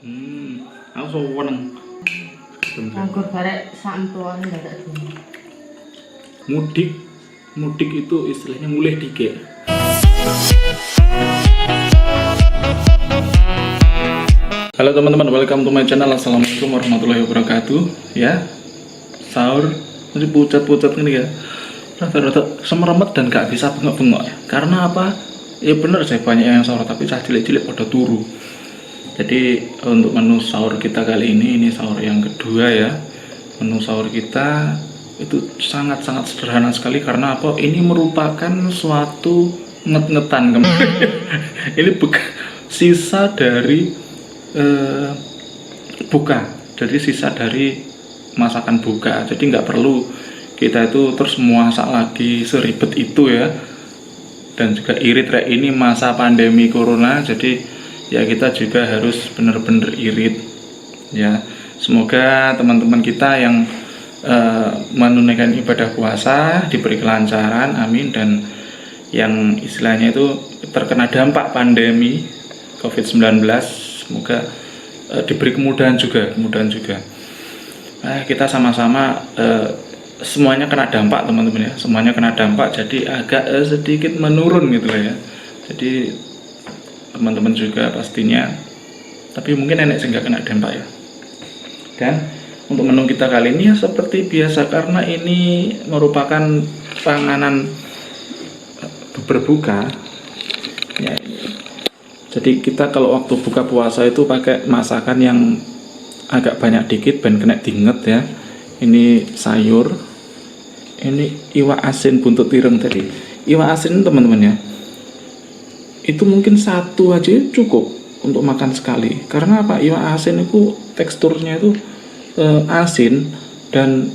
Aku seneng. Anggur barek sampluane dadak dino. Mudik itu istilahnya mulai dikit. Halo teman-teman, welcome to my channel. Assalamualaikum warahmatullahi wabarakatuh. Ya, sahur masih pucat-pucat ini ya, rata-rata semeremet dan gak bisa bengok-bengok. Karena apa? Ya bener saya banyak yang sahur tapi cah cilik-cilik pada turu. Jadi untuk menu sahur kita kali ini sahur yang kedua ya. Menu sahur kita itu sangat-sangat sederhana sekali karena apa? Ini merupakan suatu nget-ngetan ini sisa dari buka, jadi sisa dari masakan buka. Jadi nggak perlu kita itu terus muasak lagi seribet itu ya. Dan juga irit ini masa pandemi corona, jadi ya kita juga harus benar-benar irit ya. Semoga teman-teman kita yang menunaikan ibadah puasa diberi kelancaran, amin. Dan yang istilahnya itu terkena dampak pandemi COVID-19, semoga diberi kemudahan juga. Kita sama-sama semuanya kena dampak teman-teman ya, semuanya kena dampak, jadi agak sedikit menurun gitu lah ya. Jadi teman-teman juga pastinya, tapi mungkin nenek sih nggak kena dampak ya. Dan untuk menu kita kali ini ya seperti biasa, karena ini merupakan panganan berbuka ya. Jadi kita kalau waktu buka puasa itu pakai masakan yang agak banyak dikit ben kena diinget ya. Ini sayur, ini iwak asin buntut ireng tadi. Iwak asin teman-teman ya, itu mungkin satu aja cukup untuk makan sekali. Karena apa? Iwak asin itu teksturnya itu asin dan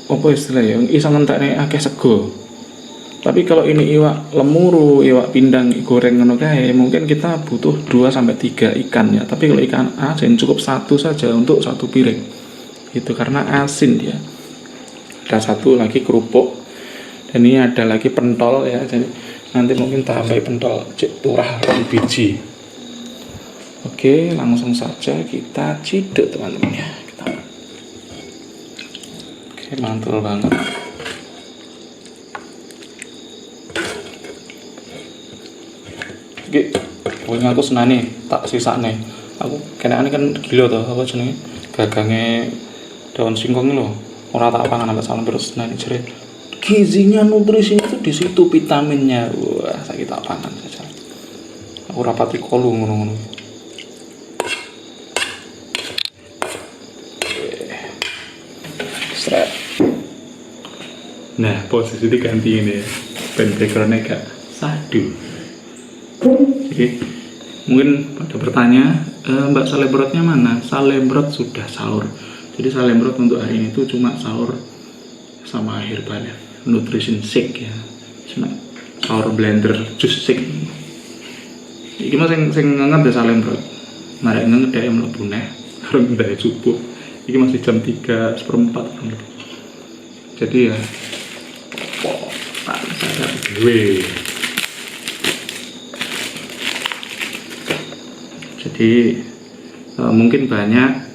apa istilahnya? Isa ngentekne akeh sego. Tapi kalau ini iwak lemuru, iwak pindang goreng ngono kae, mungkin kita butuh 2 sampai 3 ikan ya. Tapi kalau ikan asin cukup satu saja untuk satu piring. Itu karena asin dia. Ada satu lagi kerupuk. Dan ini ada lagi pentol ya. Jadi nanti mungkin tambah pentol cek turah biji. Oke, langsung saja kita ciduk teman-teman ya. Oke, mantul banget. Oke, pokoknya aku senani tak sisane. Aku kenane kan gila tuh apa jenenge? Gagange daun singkong lho. Ora tak pangan sampai salam terus senani jere. Gizinya, nutrisinya itu di situ, vitaminnya. Wah, saya tak pangan saja. Aku rapati kolu ngono-ngono. Sret. Nah, posisi diganti ini ya. Ben background-nya gak sadu. Oke, mungkin pada bertanya, Mbak Salebrotnya mana? Salebrot sudah sahur. Jadi Salebrot untuk hari ini itu cuma sahur sama herbal ya, nutrition shake ya, cuma sahur blender jus shake. Iki mah sing nganget ya Salebrot. Marek nganget dhek mlebu neh karo ndek subuh. Iki masih jam 3:04. Jadi ya tak sadar dhewe. Jadi mungkin banyak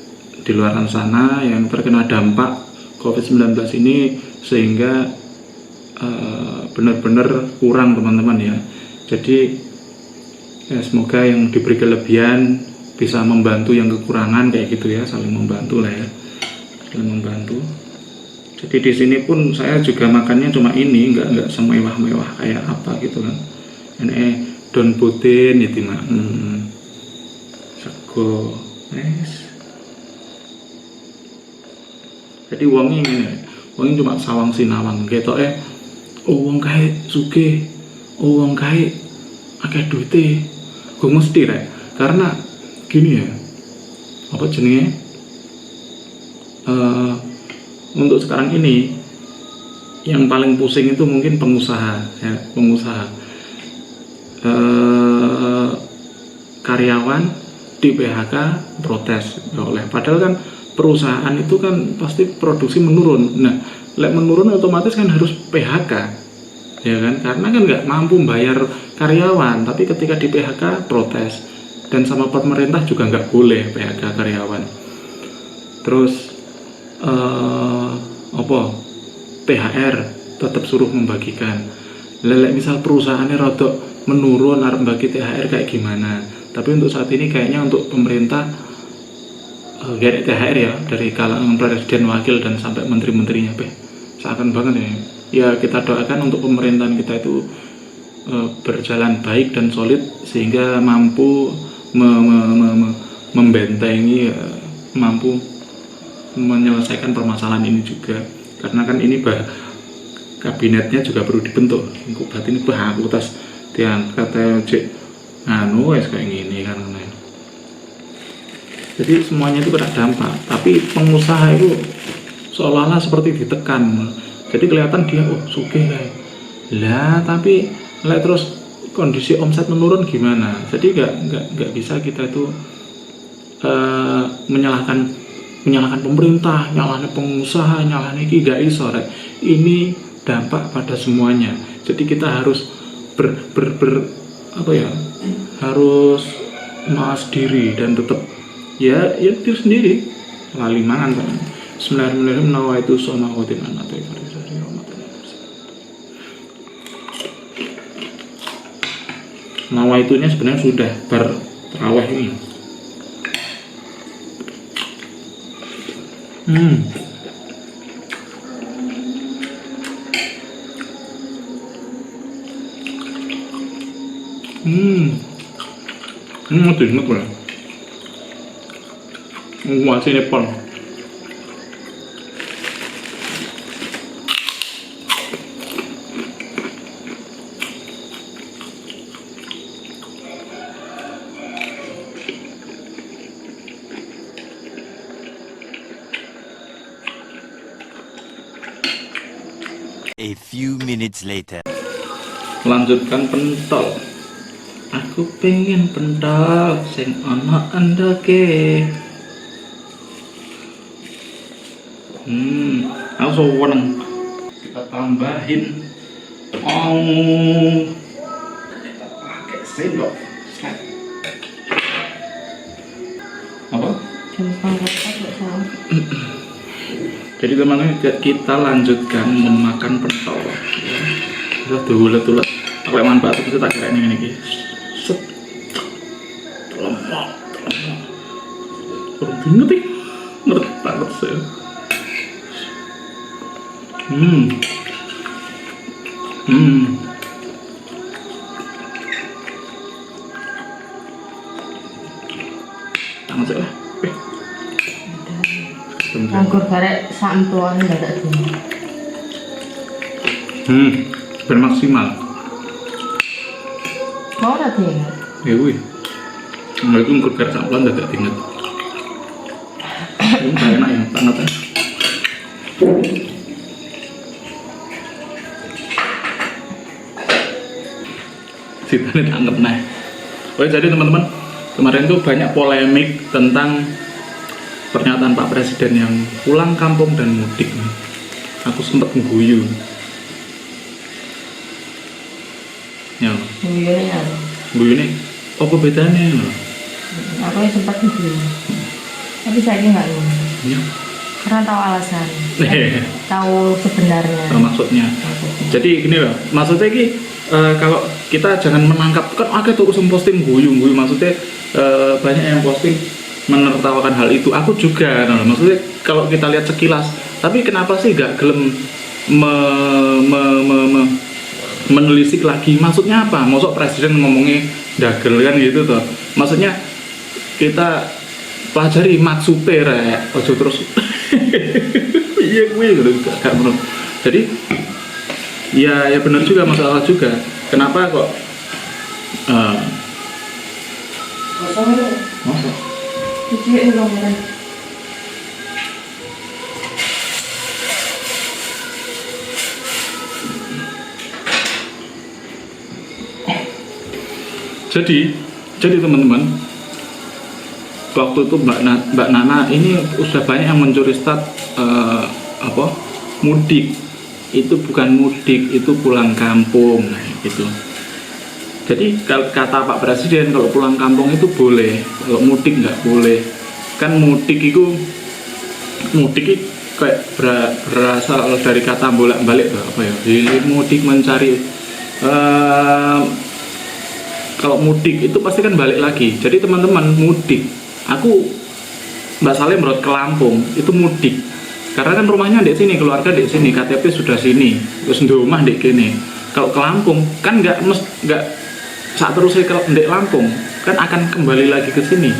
di luar sana yang terkena dampak COVID-19 ini sehingga benar-benar kurang teman-teman ya. Jadi ya, semoga yang diberi kelebihan bisa membantu yang kekurangan kayak gitu ya, saling membantu lah ya, saling membantu. Jadi di sini pun saya juga makannya cuma ini, nggak semewah-mewah kayak apa gitu kan. Ini don putin itu mah. Sego, nice. Jadi wongi cuma sawang sinawang ketoke. Wong kae sugih, wong kae akeh duite. Gue mesti rek. Karena gini ya. Apa jenenge? Untuk sekarang ini yang paling pusing itu mungkin pengusaha ya, karyawan di PHK protes oleh, padahal kan perusahaan itu kan pasti produksi menurun. Nah, lek menurun otomatis kan harus PHK ya kan, karena kan nggak mampu bayar karyawan. Tapi ketika di PHK protes, dan sama pemerintah juga nggak boleh PHK karyawan. Terus THR tetap suruh membagikan. Lelek misal perusahaannya rodok menurun arep bagi THR kayak gimana. Tapi untuk saat ini kayaknya untuk pemerintah kayak THR ya dari kalangan presiden, wakil dan sampai menteri-menterinya seakan banget ya. Ya kita doakan untuk pemerintahan kita itu berjalan baik dan solid sehingga mampu membentengi, mampu menyelesaikan permasalahan ini juga. Karena kan ini kabinetnya juga perlu dibentuk. Engko berarti ini aku tas diangkat cek anu wes kayak gini kan. Jadi semuanya itu kena dampak, tapi pengusaha itu seolah-olah seperti ditekan. Jadi kelihatan dia sugih kayak lah, tapi terus kondisi omset menurun gimana? Jadi nggak bisa kita itu menyalahkan pemerintah, nyalahkan pengusaha, nyalahkan iki gak iso rek. Ini dampak pada semuanya. Jadi kita harus harus mawas diri dan tetap ya diri sendiri. Lali mangan kan. Bismillahirrahmanirrahim. Nawaitu shoma khotin anata ifarisari rahmatan. Nawaitunya sebenarnya sudah bertarawih ini. Masih enak ya. Masih Nepal. A few minutes later. Lanjutkan pentol. Aku pengen pentol sing ana endeke. Aku seneng. Kita tambahin kita pakai sendok. Apa? Jadi teman-teman kita lanjutkan memakan pentol. Kita dulet-dulet. Aku yang manfaat itu tak kira ini. Set. Lemak. Orang ngerti banget sih. Tangan saya. Anggur barek samtuan dadak dino. Bermaksimal. Kok ora diinget? Ya kuwi. Nah itu anggur barek samtuan dadak diinget. Ini gak enak ya, banget ya. Sitanya dianggap nah. Oke, jadi teman-teman, kemarin tuh banyak polemik tentang pernyataan Pak Presiden yang pulang kampung dan mudik. Aku sempat ngguyu. Ya. Ngguyu nih, apa bedanya loh? Aku yang sempat ngguyu. Tapi saya nggak ngguyu. Ya. Karena tahu alasan. Tahu sebenarnya. Maksudnya. Jadi gini loh, maksudnya ini kalau kita jangan menangkap kan tuh posting guyu maksudnya banyak yang posting menertawakan hal itu. Aku juga maksudnya kalau kita lihat sekilas, tapi kenapa sih gak gelem menelisik lagi maksudnya apa? Maksud presiden ngomongnya dagel kan gitu tuh. Maksudnya kita pelajari maksudnya rek, ojo terus iya gue gitu gak menurut. Jadi ya benar juga, masalah juga. Kenapa kok masa? Jadi teman-teman, waktu itu Mbak Nana ini sudah banyak yang mencuri start mudik. Itu bukan mudik, itu pulang kampung, nah gitu. Jadi kata Pak Presiden kalau pulang kampung itu boleh, kalau mudik nggak boleh. Kan mudik itu kayak berasal dari kata bolak-balik apa ya? Mudik mencari kalau mudik itu pasti kan balik lagi. Jadi teman-teman mudik, aku Mbak Saleh menurut ke Lampung itu mudik. Karena kan rumahnya di sini, keluarga di sini, KTP sudah sini, terus di rumah di sini. Kalau ke Lampung kan nggak saat terus saya ke Lampung kan akan kembali lagi ke sini.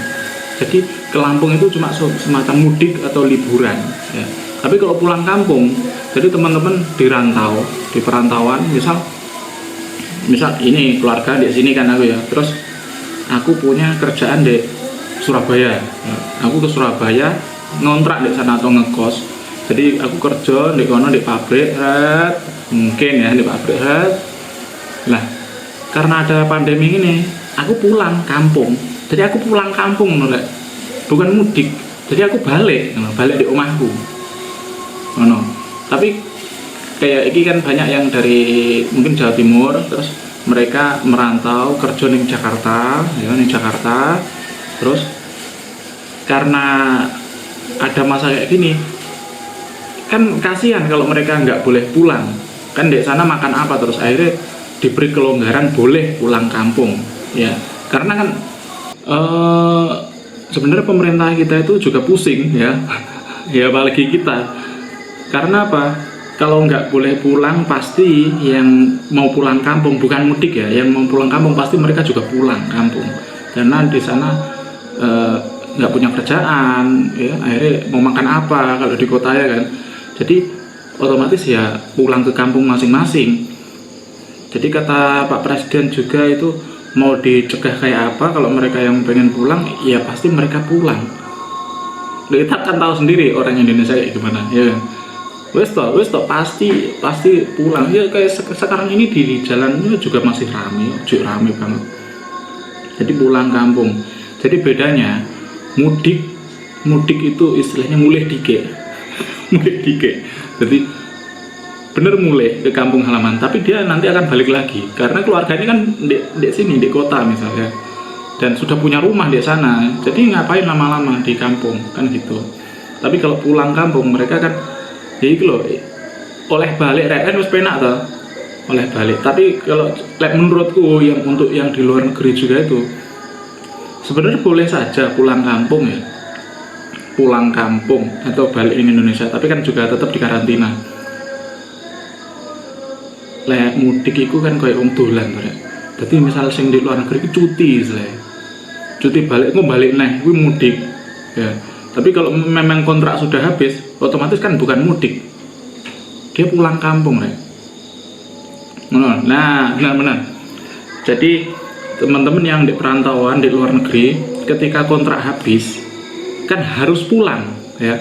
Jadi ke Lampung itu cuma semacam mudik atau liburan ya. Tapi kalau pulang kampung, jadi teman-teman di perantauan, misal ini keluarga di sini kan aku ya, terus aku punya kerjaan di Surabaya ya. Aku ke Surabaya ngontrak di sana atau ngekos. Jadi aku kerja di kono di pabrik mungkin ya di pabrik lah. Karena ada pandemi ini, aku pulang kampung. Jadi aku pulang kampung, bukan mudik. Jadi aku balik di rumahku. Tapi kayak ini kan banyak yang dari mungkin Jawa Timur, terus mereka merantau kerja di Jakarta, ya di Jakarta. Terus karena ada masa kayak gini, kan kasihan kalau mereka nggak boleh pulang. Kan di sana makan apa terus akhirnya diberi kelonggaran boleh pulang kampung ya, karena kan sebenarnya pemerintah kita itu juga pusing ya ya apalagi kita, karena apa, kalau nggak boleh pulang pasti yang mau pulang kampung bukan mudik ya, yang mau pulang kampung pasti mereka juga pulang kampung karena di sana nggak punya kerjaan ya, akhirnya mau makan apa kalau di kota ya kan, jadi otomatis ya pulang ke kampung masing-masing. Jadi kata Pak Presiden juga itu mau dicegah kayak apa, kalau mereka yang pengen pulang ya pasti mereka pulang. Kita kan tahu sendiri orang Indonesia kayak gimana ya. Wes toh pasti pulang ya, kayak sekarang ini di jalannya juga masih rame banget. Jadi pulang kampung. Jadi bedanya mudik itu istilahnya mulai dikit. Jadi bener mulai ke kampung halaman, tapi dia nanti akan balik lagi karena keluarga ini kan di sini di kota misalnya, dan sudah punya rumah di sana, jadi ngapain lama-lama di kampung kan gitu. Tapi kalau pulang kampung mereka kan ya itu loh, oleh balik kan harus penak toh, oleh balik. Tapi kalau menurutku yang untuk yang di luar negeri juga itu sebenarnya boleh saja pulang kampung ya, pulang kampung atau balik ke Indonesia, tapi kan juga tetap dikarantina. Lek mudik itu kan kayak dolan ya. Jadi misal sing di luar negeri itu cuti balik nih, gue mudik ya. Tapi kalau memang kontrak sudah habis, otomatis kan bukan mudik, dia pulang kampung ya. Nah benar. Jadi teman-teman yang di perantauan di luar negeri, ketika kontrak habis kan harus pulang ya.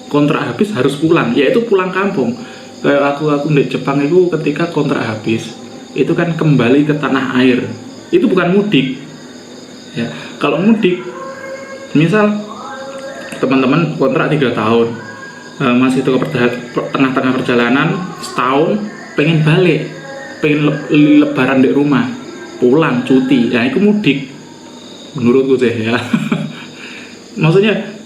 Kontrak habis harus pulang, yaitu pulang kampung. Kayak aku di Jepang itu ketika kontrak habis itu kan kembali ke tanah air, itu bukan mudik ya. Kalau mudik misal teman-teman kontrak 3 tahun masih itu tengah-tengah perjalanan setahun pengen balik, pengen lebaran di rumah, pulang cuti, ya itu mudik menurutku sih ya. Maksudnya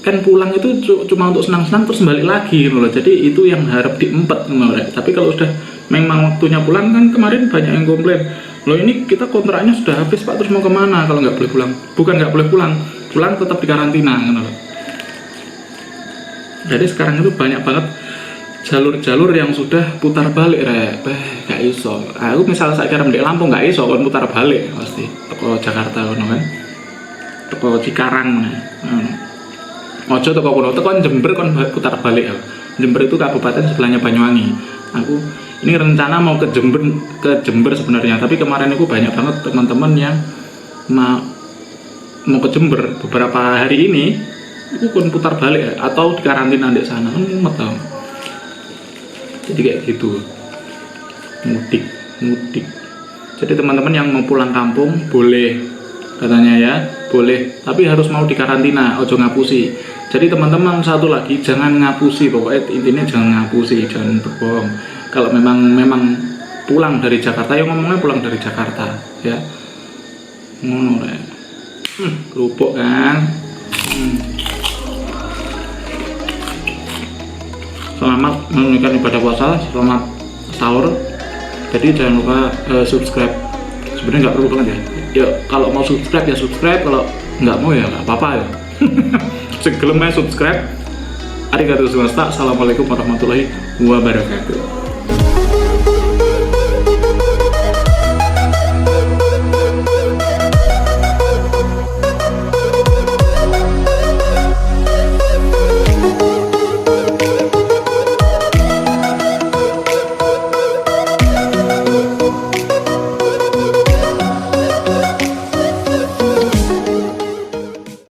kan pulang itu cuma untuk senang-senang terus balik lagi loh. Jadi itu yang harap diempet loh. Tapi kalau sudah memang waktunya pulang, kan kemarin banyak yang komplain, loh ini kita kontraknya sudah habis Pak, terus mau kemana kalau nggak boleh pulang? Bukan nggak boleh pulang tetap dikarantina loh. Jadi sekarang itu banyak banget jalur-jalur yang sudah putar balik gak iso. Aku misal saya kira di Lampung gak iso kan putar balik pasti toko Jakarta kan, toko Cikarang Ojo toko kono, toko Jember kon putar balik ya. Jember itu kabupaten sebelahnya Banyuwangi. Aku ini rencana mau ke Jember sebenarnya, tapi kemarin itu banyak banget teman-teman yang mau ke Jember beberapa hari ini, itu kon putar balik ya, atau dikarantina di sana. Mumet tau. Jadi kayak gitu. Mudik. Jadi teman-teman yang mau pulang kampung boleh, katanya ya, boleh, tapi harus mau dikarantina, ojo ngapusi. Jadi teman-teman satu lagi, jangan ngapusi, pokoknya intinya jangan ngapusi, jangan berbohong. Kalau memang pulang dari Jakarta, ya ngomongnya pulang dari Jakarta ya. Ngono rek. Kerupuk kan. Selamat menunaikan ibadah puasa, selamat sahur. Jadi jangan lupa subscribe. Sebenarnya nggak perlu banget ya. Ya kalau mau subscribe ya subscribe, kalau nggak mau ya nggak apa-apa ya. Segelumnya subscribe. Arigatou gozaimashita. Assalamualaikum warahmatullahi wabarakatuh.